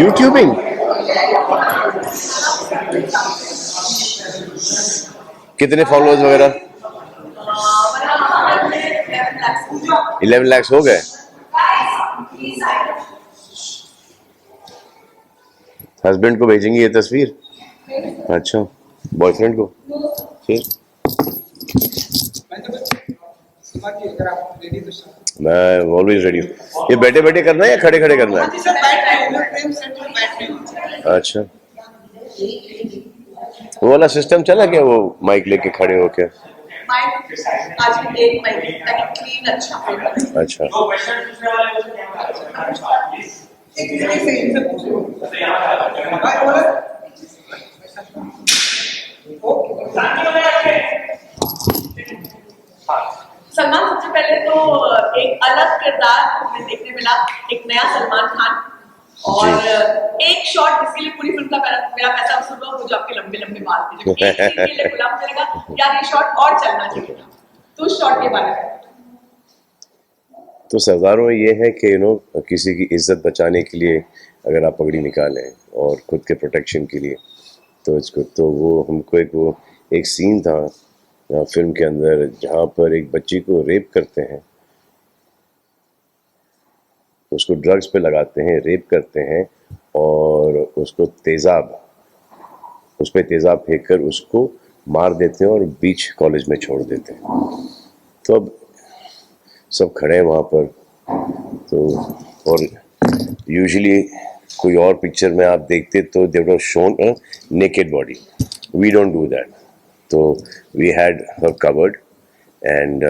YouTubing कितने followers वगैरह? 11 lakhs हो गए। हस्बैंड को भेजेंगी ये तस्वीर? अच्छा, बॉयफ्रेंड को? फिर मैं ऑलवेज रेडी हूँ। ये बैठे बैठे करना है या खड़े खड़े करना है? अच्छा, वो वाला सिस्टम चला क्या, वो माइक लेके खड़े होके? अच्छा, सलमान, सबसे पहले तो एक अलग किरदार हमें देखने मिला, एक नया सलमान खान, और एक शॉट जिसके लिए पूरी फिल्म का मेरा पैसा वसूल हुआ, वो जो आपके लंबे लंबे बाल थे, जो एक सीन के लिए गुलाम करेगा, यार ये शॉट और चलना चाहिए था। तो उस शॉट के बारे में तो सरदारों में ये है कि किसी की इज्जत बचाने के लिए अगर आप पगड़ी निकालें और खुद के प्रोटेक्शन के लिए, तो इसको तो वो हमको एक सीन था फिल्म के अंदर जहाँ पर एक बच्ची को रेप करते हैं, उसको ड्रग्स पे लगाते हैं, रेप करते हैं और उसको उस पर तेज़ाब फेंक कर उसको मार देते हैं और बीच कॉलेज में छोड़ देते हैं। तो अब सब खड़े हैं वहाँ पर, तो और यूजुअली कोई और पिक्चर में आप देखते तो they would have shown a naked body, we don't do that. तो we had her covered and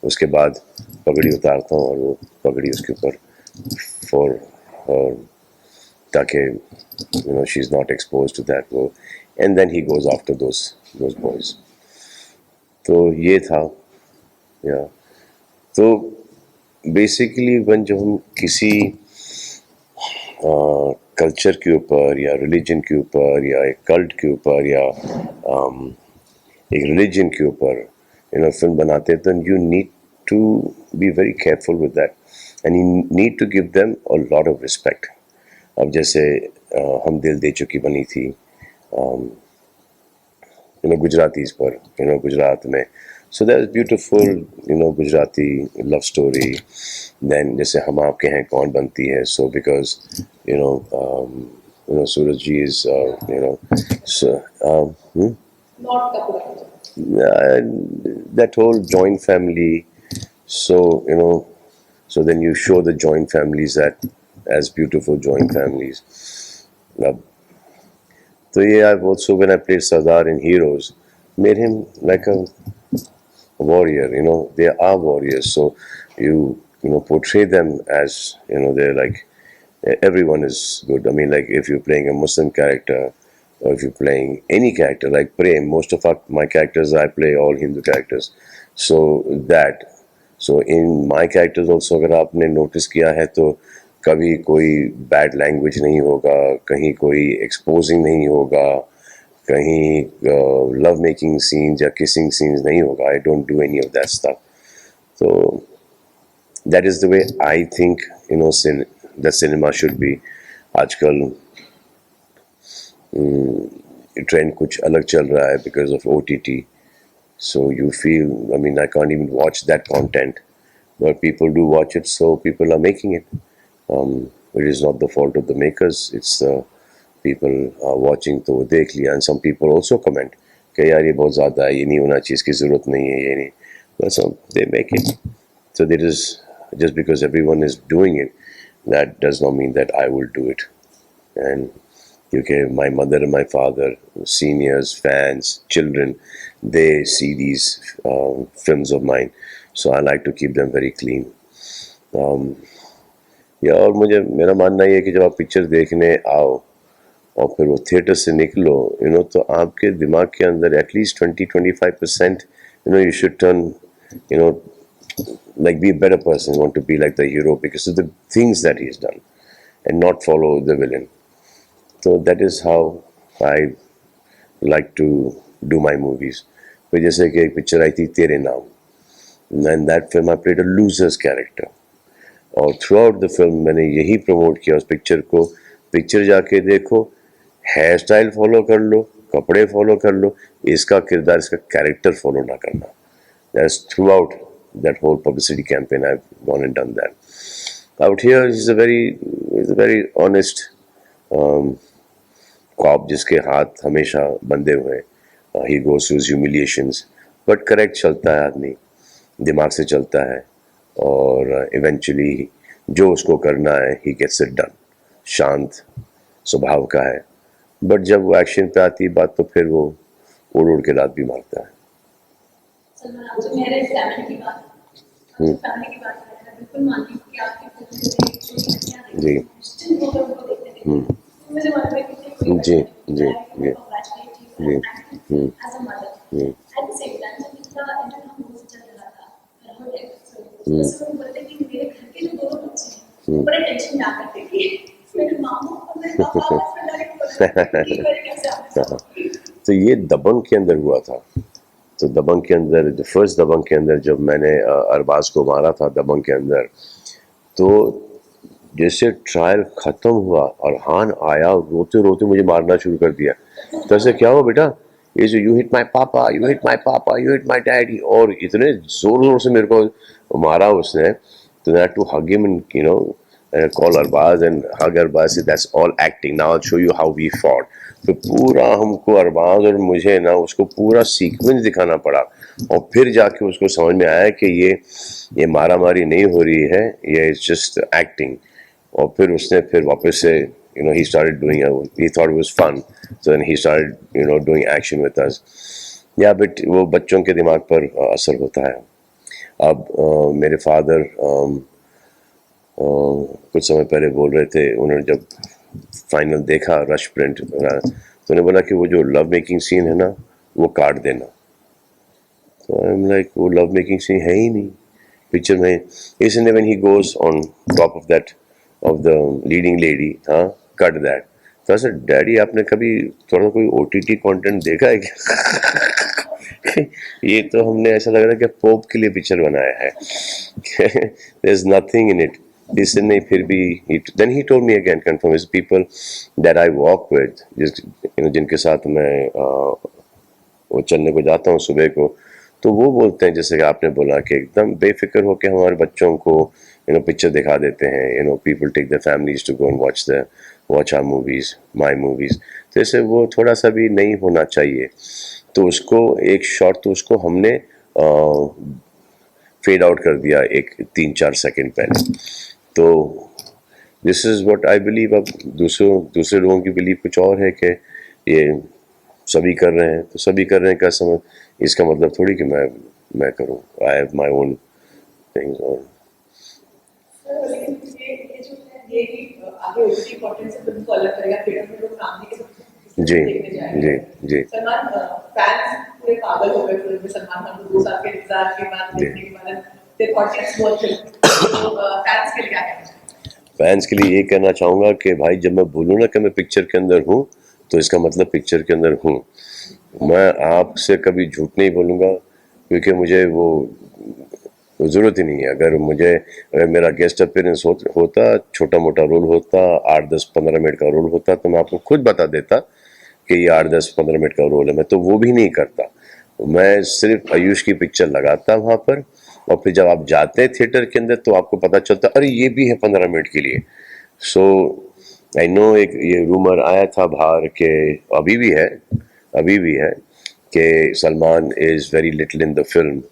उसके बाद पगड़ी उतारता हूँ और वो पगड़ी उसके ऊपर फॉर ताकि she is not expose to that, वो and then he goes after those boys. तो ये था या तो बेसिकली वन जब हम किसी कल्चर के ऊपर या रिलीजन के ऊपर या एक कल्ट के ऊपर या एक रिलीजन के ऊपर फिल्म बनाते हैं, तो you need to be very careful with that and you need to give them a lot of respect. अब जैसे हम दिल दे चुकी बनी थी गुजरातीज पर, गुजरात में, so that is beautiful, Gujarati love story. Then जैसे हम आपके हैं कौन बनती है, so because Suraj ji is so not Kapoor. That whole joint family, so so then you show the joint families that as beautiful joint families. So yeah, I've also, when I played Sardar in Heroes, made him like a warrior. They are warriors, so you portray them as they're like everyone is good. I mean, like if you're playing a Muslim character or if you're playing any character like Prem, most of my characters I play all Hindu characters. So in my characters also, अगर आपने notice किया है तो कभी कोई bad language नहीं होगा, कहीं कोई एक्सपोजिंग नहीं होगा, कहीं लव मेकिंग सीन्स या किसिंग सीन्स नहीं होगा। I don't do any of that stuff. तो that is the way I think that cinema should be. आजकल ट्रेंड कुछ अलग चल रहा है because of OTT, so you feel, I mean, I can't even watch that content, but people do watch it, so people are making it. It is not the fault of the makers, it's the people are watching, तो वो देख लिया, and some people also comment कि यार ये बहुत ज़्यादा है, ये नहीं होना चाहिए, इसकी ज़रूरत नहीं है, ये नहीं, but so they make it. So there is, just because everyone is doing it, that does not mean that I will do it. And okay, my mother and my father, seniors, fans, children, they see these films of mine, so I like to keep them very clean. या और मेरा मानना ये है कि जब आप picture देखने आओ और फिर वो थिएटर से निकलो, तो आपके दिमाग के अंदर at least 20-25% you should turn, like be a better person, want to be like the hero because of the things that he's done and not follow the villain. So that is how I like to do my movies. फिर जैसे कि एक picture आई थी तेरे नाम, and that film I played a loser's character, और through out the film मैंने यही प्रमोट किया उस पिक्चर को, पिक्चर जाके देखो, हेयर स्टाइल फॉलो कर लो, कपड़े फॉलो कर लो, इसका किरदार, इसका कैरेक्टर फॉलो ना करना। That's throughout that whole publicity campaign I've gone and done that. Out here he's a very honest cop जिसके हाथ हमेशा बंधे हुए हैं. He goes through his humiliations, but correct चलता है आदमी, दिमाग से चलता है और eventually जो उसको करना है he gets it done. शांत स्वभाव का है, बट जब वो एक्शन पे आती है बात तो फिर वो उड़ उड़ के लात भी मारता है. सलमान, आप जो मेरे फैमिली की बात आप जो फैमिली की बात कर रहे हैं, बिल्कुल मानती हूँ कि आपकी फिल्म में एक छोटी बच्चियाँ देखती जी. हैं, जिन लोगों को देखते देखते तो मुझे मालूम है कि कोई जी, बच्चा जी, है, जी. congratulate you ji. as a mother. Ji. At the same time, जब इनका इंटरव्यू मुझसे चल रहा था, I heard it. So, उसमें वो बोलते कि मेरे घर के जो दोनों बच्चे हैं, वो बड़े टेंशन में आकर थे कि मेरे मामू और मेरे पापा आपस में लड़ाई हो रही है, कि करें कैसे आपस तो ये दबंग के अंदर हुआ था. तो दबंग के अंदर, फर्स्ट दबंग के अंदर जब मैंने अरबाज को मारा था दबंग के अंदर, तो जैसे ट्रायल खत्म हुआ और हान आया, रोते रोते मुझे मारना शुरू कर दिया. तो ऐसे क्या हुआ बेटा, ये जो यू हिट माई पापा, यू हिट माई पापा, यू हिट माई डैडी, और इतने जोर जोर से मेरे को मारा उसने. तो I to hug him and you know call Arbaz and hug Arbaz, say that's all acting, now I'll show you how we fought. तो पूरा हमको अरबाज और मुझे ना उसको पूरा सीक्वेंस दिखाना पड़ा, और फिर जाके उसको समझ में आया कि ये मारा मारी नहीं हो रही है, ये इट्स जस्ट एक्टिंग. और फिर उसने फिर वापस से he started doing he thought it was fun, so then he started doing action with us. Yeah, but वो बच्चों के दिमाग पर असर होता है. अब मेरे फादर कुछ समय पहले बोल रहे थे, उन्होंने जब फाइनल देखा रश प्रिंट, तो उन्होंने बोला कि वो जो लव मेकिंग सीन है ना वो काट देना. तो आई एम लाइक, वो लव मेकिंग सीन है ही नहीं पिक्चर में. इसलिए when he goes on top of that of the leading lady, हाँ, कट दैट. तो सर डैडी आपने कभी थोड़ा कोई OTT कंटेंट देखा है क्या? ये तो हमने ऐसा लग रहा है कि पोप के लिए पिक्चर बनाया है. There is nothing in it. इसने फिर भी then he told me again, confirm his people that I walk with, जिनके साथ मैं वो चलने को जाता हूँ सुबह को, तो वो बोलते हैं जैसे कि आपने बोला कि एकदम बेफिक्र होकर हमारे बच्चों को पिक्चर दिखा देते हैं. People take their families to go and watch our movies, my movies. तो ऐसे वो थोड़ा सा भी नहीं होना चाहिए. तो उसको एक शॉट तो उसको हमने फेड आउट कर दिया एक 3-4 सेकंड पहले. तो this is what I believe. अब दूसरे लोगों की बिलीव कुछ और है कि ये सभी कर रहे हैं, तो सभी कर रहे हैं का समझ, इसका मतलब थोड़ी कि मैं करूं. I have my own things. और लेकिन ये जो है ये भी आगे ओटीटी कंटेंट से फिल्म को अलग करेगा. थिएटर में लोग काम नहीं कर जी, देखने जाएंगे. जी. सलमान, फैंस पूरे पागल हो गए फिल्म में. सलमान खान को 2 साल के इंतजार के बाद देखने के बाद फिर ऑडियंस बहुत फैंस के लिए क्या कहना चाहिए? फैंस के लिए ये कहना चाहूँगा कि भाई जब मैं बोलूँ ना कि मैं पिक्चर के अंदर हूँ, तो इसका मतलब पिक्चर के अंदर हूँ. मैं आपसे कभी झूठ नहीं बोलूँगा, क्योंकि मुझे वो ज़रूरत ही नहीं है. अगर मेरा गेस्ट अपीयरेंस होता, छोटा मोटा रोल होता, 8-10-15 मिनट का रोल होता, तो मैं आपको खुद बता देता कि ये 8-10-15 मिनट का रोल है. मैं तो वो भी नहीं करता. मैं सिर्फ आयुष की पिक्चर लगाता वहाँ पर, और फिर जब आप जाते हैं थिएटर के अंदर तो आपको पता चलता अरे ये भी है 15 मिनट के लिए. सो आई नो एक ये रूमर आया था बाहर के, अभी भी है कि Salman is very little in the film.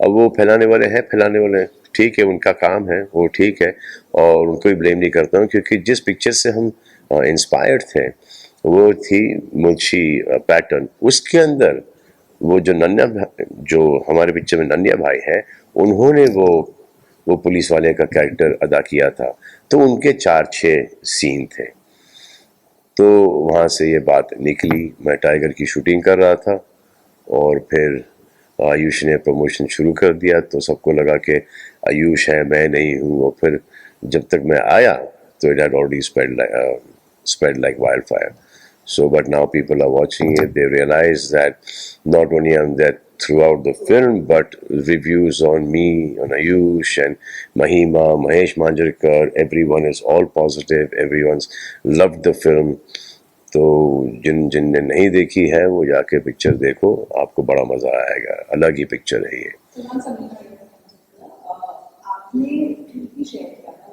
अब वो फैलाने वाले हैं, ठीक है, उनका काम है, वो ठीक है, और उनको भी ब्लेम नहीं करता हूँ, क्योंकि जिस पिक्चर से हम इंस्पायर्ड थे वो थी मुंशी पैटर्न. उसके अंदर वो जो हमारे पिक्चर में नन्या भाई है, उन्होंने वो पुलिस वाले का कैरेक्टर अदा किया था. तो उनके 4-6 सीन थे. तो वहाँ से ये बात निकली. मैं टाइगर की शूटिंग कर रहा था और फिर आयुष ने प्रमोशन शुरू कर दिया, तो सबको लगा कि आयुष है, मैं नहीं हूँ. और फिर जब तक मैं आया तो it had already spread like wildfire. So but now people are watching it, they realize that not only am that throughout the film, but reviews on me, on Ayush and Mahima, Mahesh Manjrekar, everyone is all positive. Everyone's loved the film. तो जिनने नहीं देखी है वो जाके picture देखो, आपको बड़ा मजा आएगा. अलग ही पिक्चर है ये. सलमान साहब ने आपने ट्वीट भी शेयर किया था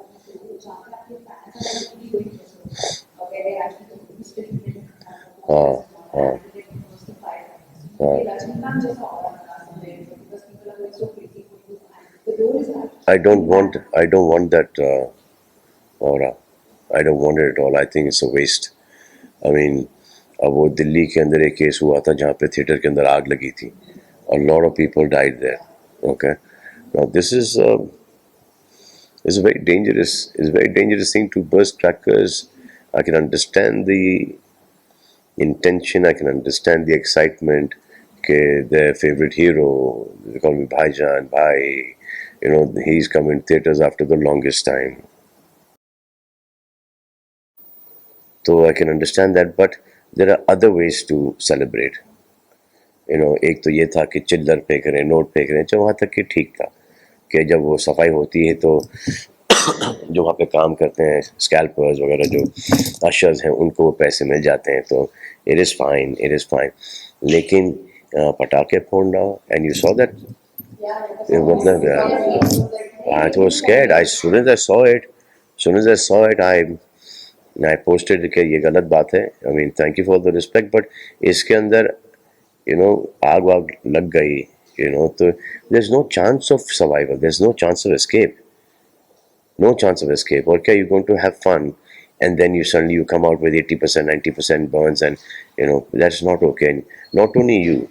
जहाँ पे आपके फैंस की कोई वगैरह आज की स्क्रिप्ट हाँ हाँ हाँ. रजनीकांत जैसा और because people are going so crazy for you and the role is that I don't want that aura. I don't want it at all. I think it's a waste. I mean, अब वो दिल्ली के अंदर एक case हुआ था जहाँ पे theatre के अंदर आग लगी थी. A lot of people died there. Okay. Now this is a very dangerous thing to burst crackers. I can understand the intention. I can understand the excitement. Okay, their favorite hero, they call me Bhaijan, Bhai. You know, he's come in theaters after the longest time. So I can understand that, but there are other ways to celebrate. You know, एक तो ये था कि चिल्लर पे करें, note पे करें, जो वहाँ तक कि ठीक था कि जब वो सफाई होती है तो जो वहाँ पे काम करते हैं स्कैल्पर्स वगैरह जो अशर्स हैं उनको वो पैसे मिल जाते हैं, तो इट इज़ फाइन. लेकिन पटाखे फोड़ना, एंड यू सॉ दैट, मतलब I was scared. As soon as I saw it, I posted कि ये गलत बात है. I mean, thank you for the respect, but इसके अंदर आग वाग लग गई, तो there's no chance of survival. There's no chance of escape. No chance of escape. Okay, you're going to have fun, and then you come out with 80%, 90% burns, and that's not okay. And not only you,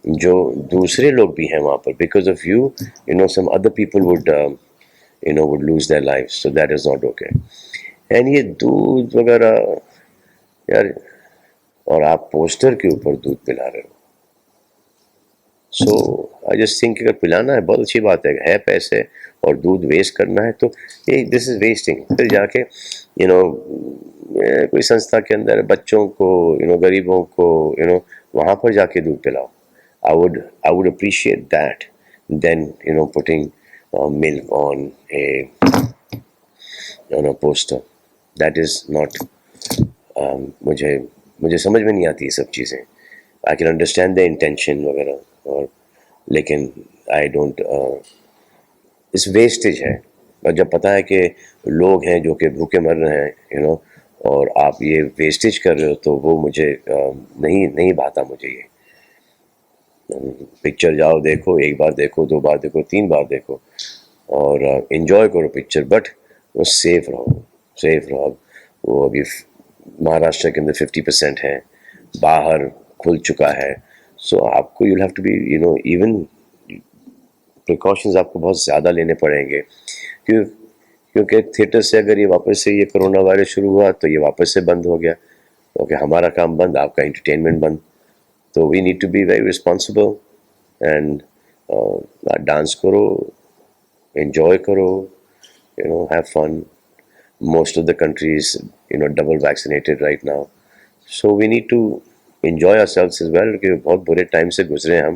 जो दूसरे लोग भी हैं वहाँ पर, because of you, some other people would lose their lives. So that is not okay. And ये दूध वगैरह यार, और आप पोस्टर के ऊपर दूध पिला रहे हो. सो आई जस्ट थिंक अगर पिलाना है बहुत अच्छी बात है पैसे और दूध वेस्ट करना है तो ये दिस इज वेस्टिंग. फिर जाके कोई संस्था के अंदर बच्चों को गरीबों को वहाँ पर जाके दूध पिलाओ. I would appreciate that than putting milk on a poster. That is not मुझे समझ में नहीं आती ये सब चीज़ें. I can understand the intention वगैरह, और लेकिन I don't इस वेस्टेज है. और जब पता है कि लोग हैं जो कि भूखे मर रहे हैं और आप ये वेस्टेज कर रहे हो तो वो मुझे नहीं भाता. मुझे ये पिक्चर जाओ देखो, एक बार देखो, 2 बार देखो, 3 बार देखो और एंजॉय करो पिक्चर, बट वो सेफ रहो. वो अभी महाराष्ट्र के अंदर 50% है, बाहर खुल चुका है. सो आपको you have to be even precautions आपको बहुत ज़्यादा लेने पड़ेंगे, क्योंकि थिएटर से अगर ये वापस से ये कोरोना वायरस शुरू हुआ तो ये वापस से बंद हो गया. ओके, हमारा काम बंद, आपका एंटरटेनमेंट बंद. तो we need to be very responsible and dance करो, एंजॉय करो, have fun. Most of the countries double vaccinated right now, so we need to enjoy ourselves as well. क्योंकि बहुत बुरे टाइम से गुजरे हम,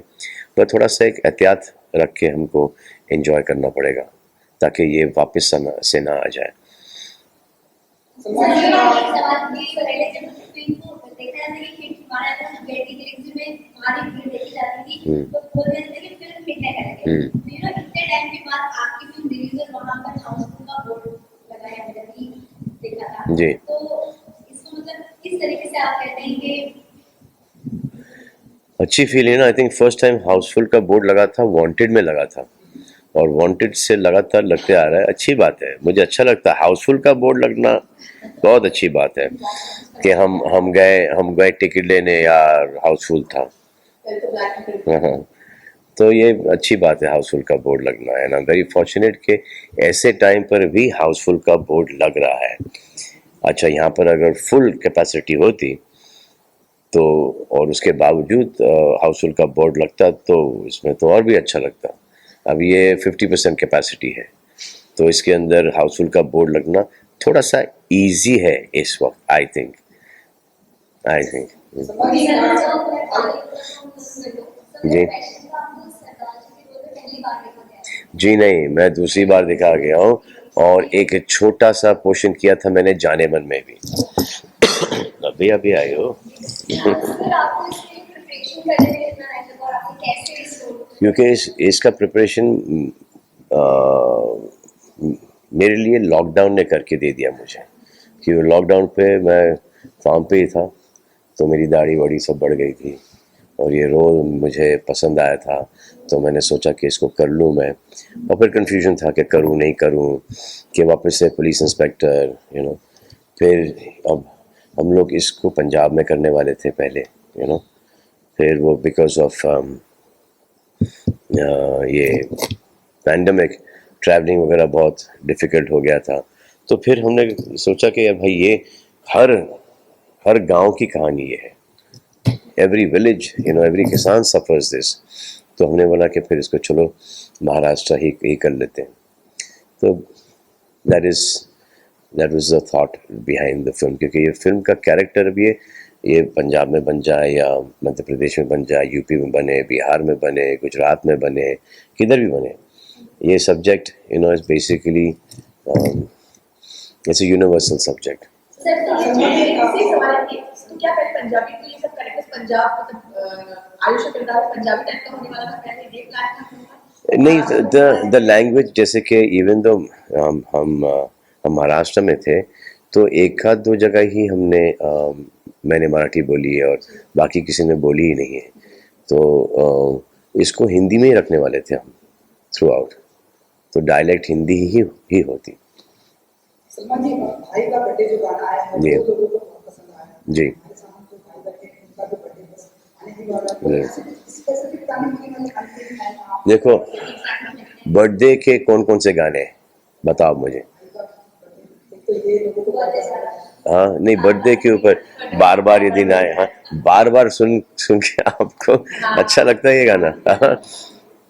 पर थोड़ा सा एक एहतियात रख के हमको एंजॉय करना पड़ेगा ताकि ये वापस से ना आ जाए. जी, तो इसको मतलब किस तरीके से आप कहते हैं कि अच्छी फील है ना. I think first time Housefull का बोर्ड लगा था, वांटेड में लगा था, और वांटेड से लगातार लगते आ रहा है. अच्छी बात है, मुझे अच्छा लगता है. हाउसफुल का बोर्ड लगना बहुत अच्छी बात है कि हम गए टिकट लेने, यार हाउसफुल था. हाँ, तो ये अच्छी बात है हाउसफुल का बोर्ड लगना है ना. वेरी फॉर्चुनेट कि ऐसे टाइम पर भी हाउसफुल का बोर्ड लग रहा है. अच्छा, यहाँ पर अगर फुल कैपेसिटी होती तो और उसके बावजूद हाउसफुल का बोर्ड लगता तो इसमें तो और भी अच्छा लगता. अब ये 50% कैपेसिटी है तो इसके अंदर हाउसफुल का बोर्ड लगना थोड़ा सा इजी है इस वक्त. आई थिंक जी जी नहीं, मैं दूसरी बार दिखा गया हूँ और एक छोटा सा पोर्शन किया था मैंने जाने मन में भी। अभी अभी आई हो। क्योंकि इसका प्रिपरेशन मेरे लिए लॉकडाउन ने करके दे दिया मुझे, क्योंकि लॉकडाउन पे मैं फार्म पे ही था, तो मेरी दाढ़ी वाड़ी सब बढ़ गई थी और ये रोल मुझे पसंद आया था, तो मैंने सोचा कि इसको कर लूँ मैं। और फिर कन्फ्यूजन था कि करूँ नहीं करूँ, कि वापस से पुलिस इंस्पेक्टर फिर अब हम लोग इसको पंजाब में करने वाले थे पहले, फिर वो बिकॉज ऑफ ये पैंडमिक ट्रैवलिंग वगैरह बहुत डिफ़िकल्ट हो गया था, तो फिर हमने सोचा कि भाई ये हर हर गांव की कहानी ये है, एवरी विलेज एवरी किसान सफर्स दिस, तो हमने बोला कि फिर इसको चलो महाराष्ट्र ही कर लेते हैं। तो that was the thought behind the film, क्योंकि ये फिल्म का कैरेक्टर भी ये पंजाब में बन जाए या मध्य प्रदेश में बन जाए, यूपी में बने, बिहार में बने, गुजरात में बने, किधर भी बने, ये subject is basically it's a universal subject. Sir तो ये सवाल है कि तो क्या पहले पंजाबी तो ये सब कैरेक्टर्स पंजाब मतलब आयुष का किरदार पंजाबी टाइप का होने वाला था, पहले ये प्लान था फिल्म का? नहीं, द लैंग्वेज, जैसे कि इवन दो हम महाराष्ट्र में थे, तो एक आध दो जगह ही मैंने मराठी बोली है और बाकी किसी ने बोली ही नहीं है, तो इसको हिंदी में ही रखने वाले थे हम थ्रू आउट, तो डायलेक्ट हिंदी ही होती। सलमान जी, भाई का बर्थडे जो गाना आया है जी। वो लोगों को बहुत पसंद आया है। जी। हमारे सामने जो भाई बैठे हैं उनका भी बर्थडे बस आने ही वाला है। जी। तो स्पेसिफिक गाने की मैंने अंतिम है आप देखो, बर्थडे के कौन कौन से गाने हैं बताओ मुझे। भाई का बर्थडे, एक तो ये लोगों को बहुत पसंद आया है। हाँ, नहीं, बर्थडे के ऊपर बार बार ये दिन आए, हाँ, बार बार सुन सुन के आपको अच्छा लगता है ये गाना? हाँ,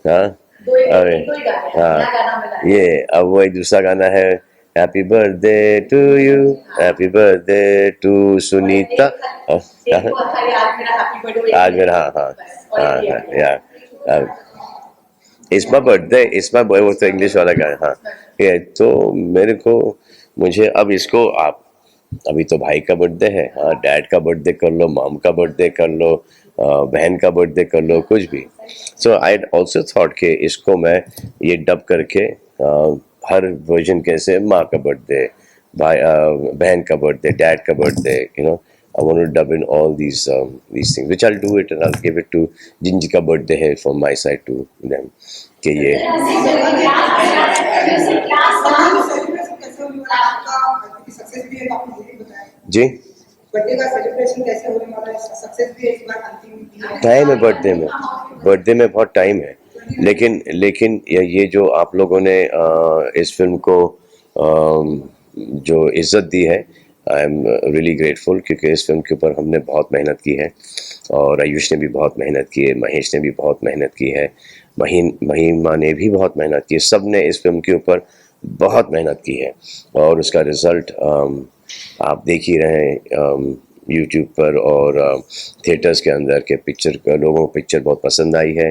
हाँ, दो ही अरे दो ही गाने हैं, हाँ, नया गाना मिला है। ये अब वो एक दूसरा गाना है, happy birthday to you, happy birthday to Sunita. हाँ, एक तो खाली आज मेरा हैप्पी बर्थडे, आज मेरा, हाँ हाँ बस, और हाँ ये हाँ, आ गया। या इसमा बर्थडे, इसमा वो तो इंग्लिश वाला गाना, हाँ, ये तो मुझे अब इसको आप, अभी तो भाई का बर्थडे है, हाँ, डैड का बर्थडे कर लो, मॉम का बर्थडे कर लो, बहन का बर्थडे कर लो, कुछ भी। सो आई ऑल्सो थॉट कि इसको मैं ये डब करके हर वर्जन, कैसे माँ का बर्थडे, भाई बहन का बर्थडे, डैड का birthday, I want to dub in all these things, which I'll do it and I'll give it to जिनजी का बर्थडे है from my side to them, कि ये सेलिब्रेशन कैसे होने वाला है आपका? क्योंकि सक्सेस भी है, आपने ये भी बताया। जी, बर्थडे का सेलिब्रेशन कैसे होने वाला है? सक्सेस भी है इस बार, अंतिम दिन है। टाइम है बर्थडे में बहुत टाइम है, लेकिन ये जो आप लोगों ने इस फिल्म को जो इज्जत दी है, आई एम रियली ग्रेटफुल, क्योंकि इस फिल्म के ऊपर हमने बहुत मेहनत की है और आयुष ने भी बहुत मेहनत की है, महेश ने भी बहुत मेहनत की है, महिमा ने भी बहुत मेहनत की है, सब ने इस फिल्म के ऊपर बहुत मेहनत की है और उसका रिज़ल्ट आप देख ही रहे हैं यूट्यूब पर और थिएटर्स के अंदर के पिक्चर, लोगों को पिक्चर बहुत पसंद आई है।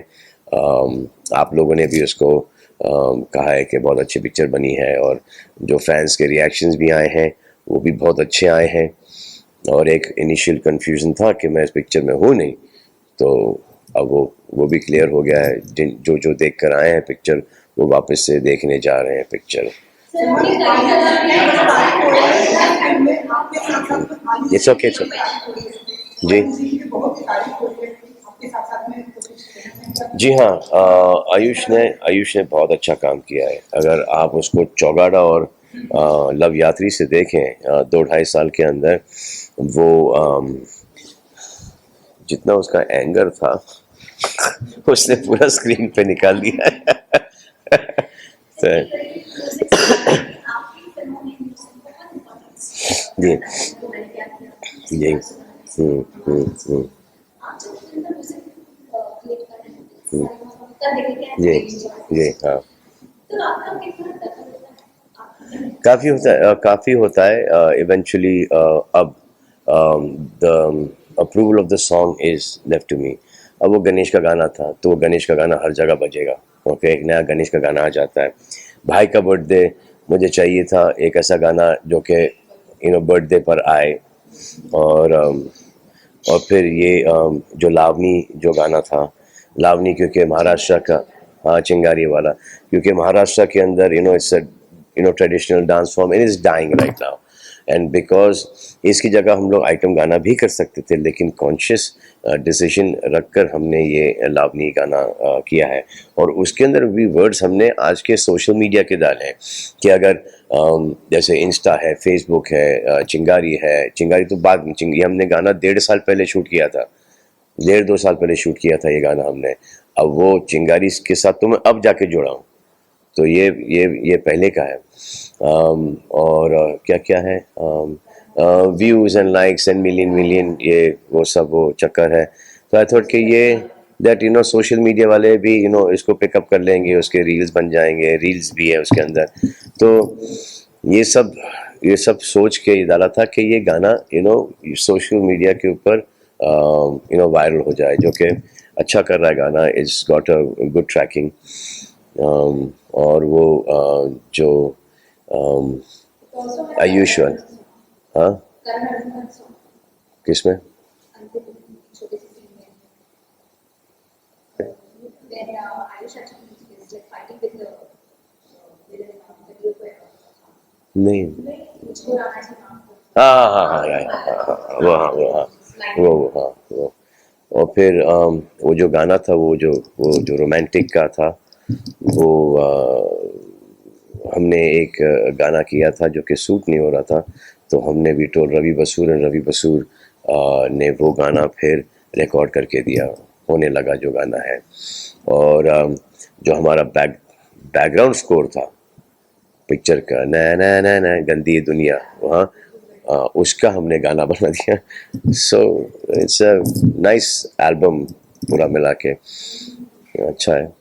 आप लोगों ने भी उसको कहा है कि बहुत अच्छी पिक्चर बनी है और जो फैंस के रिएक्शंस भी आए हैं वो भी बहुत अच्छे आए हैं, और एक इनिशियल कंफ्यूजन था कि मैं इस पिक्चर में हूँ नहीं, तो अब वो भी क्लियर हो गया है। जो देख कर आए हैं पिक्चर वो वापस से देखने जा रहे हैं पिक्चर। इट्स ओके जी। जी हाँ, आयुष ने बहुत अच्छा काम किया है। अगर आप उसको चौगाड़ा और लव यात्री से देखें, 2-2.5 साल के अंदर वो जितना उसका एंगर था उसने पूरा स्क्रीन पे निकाल दिया है। तो जी जी जी जी हाँ, काफ़ी होता है इवेंचुअली। अब the approval of the song is left to me. अब वो गणेश का गाना था तो वो गणेश का गाना हर जगह बजेगा। ओके, एक नया गणेश का गाना आ जाता है। भाई का बर्थडे, मुझे चाहिए था एक ऐसा गाना जो कि बर्थडे पर आए। और और फिर ये जो लावनी जो गाना था, लावनी क्योंकि महाराष्ट्र का, हाँ चिंगारी वाला, क्योंकि महाराष्ट्र के अंदर it's a traditional dance form and is dying right now. And because इसकी जगह हम लोग आइटम गाना भी कर सकते थे, लेकिन कॉन्शियस डिसीजन रखकर हमने ये लावनी गाना किया है। और उसके अंदर भी वर्ड्स हमने आज के सोशल मीडिया के डाले हैं कि अगर जैसे इंस्टा है, फेसबुक है, चिंगारी है, चिंगारी तो बाद में, ये हमने गाना 1.5 साल पहले शूट किया था, 1.5-2 साल पहले शूट किया था ये गाना हमने। अब वो चिंगारी के साथ तो मैं अब जाके जोड़ा हूँ, तो ये पहले का है। और क्या क्या है, views and likes and million ये वो सब वो चक्कर है। तो आई थॉट कि ये दैट सोशल मीडिया वाले भी इसको पिकअप कर लेंगे, उसके रील्स बन जाएंगे, रील्स भी है उसके अंदर। तो ये सब सोच के ये डाला था कि ये गाना सोशल मीडिया के ऊपर वायरल हो जाए, जो कि अच्छा कर रहा है गाना, it's got a good tracking. और वो जो Also, आयुष्मान, हाँ Karan Arjun song, किसमें? अंतिम छोटे से scene में, when Ayush actually is like fighting with the villain in the video पे नहीं, मुझको राणा जी नाम को हाँ हाँ हाँ हाँ हाँ, वो हाँ वो हाँ वो। और फिर वो जो गाना था, वो जो रोमांटिक का था, वो हमने एक गाना किया था जो कि सूट नहीं हो रहा था, तो हमने भी टोल रवि बसूर ने वो गाना फिर रिकॉर्ड करके दिया, होने लगा जो गाना है। और जो हमारा बैकग्राउंड स्कोर था पिक्चर का, ना गंदी दुनिया, वहाँ उसका हमने गाना बना दिया। So it's a nice album पूरा मिला के, अच्छा है।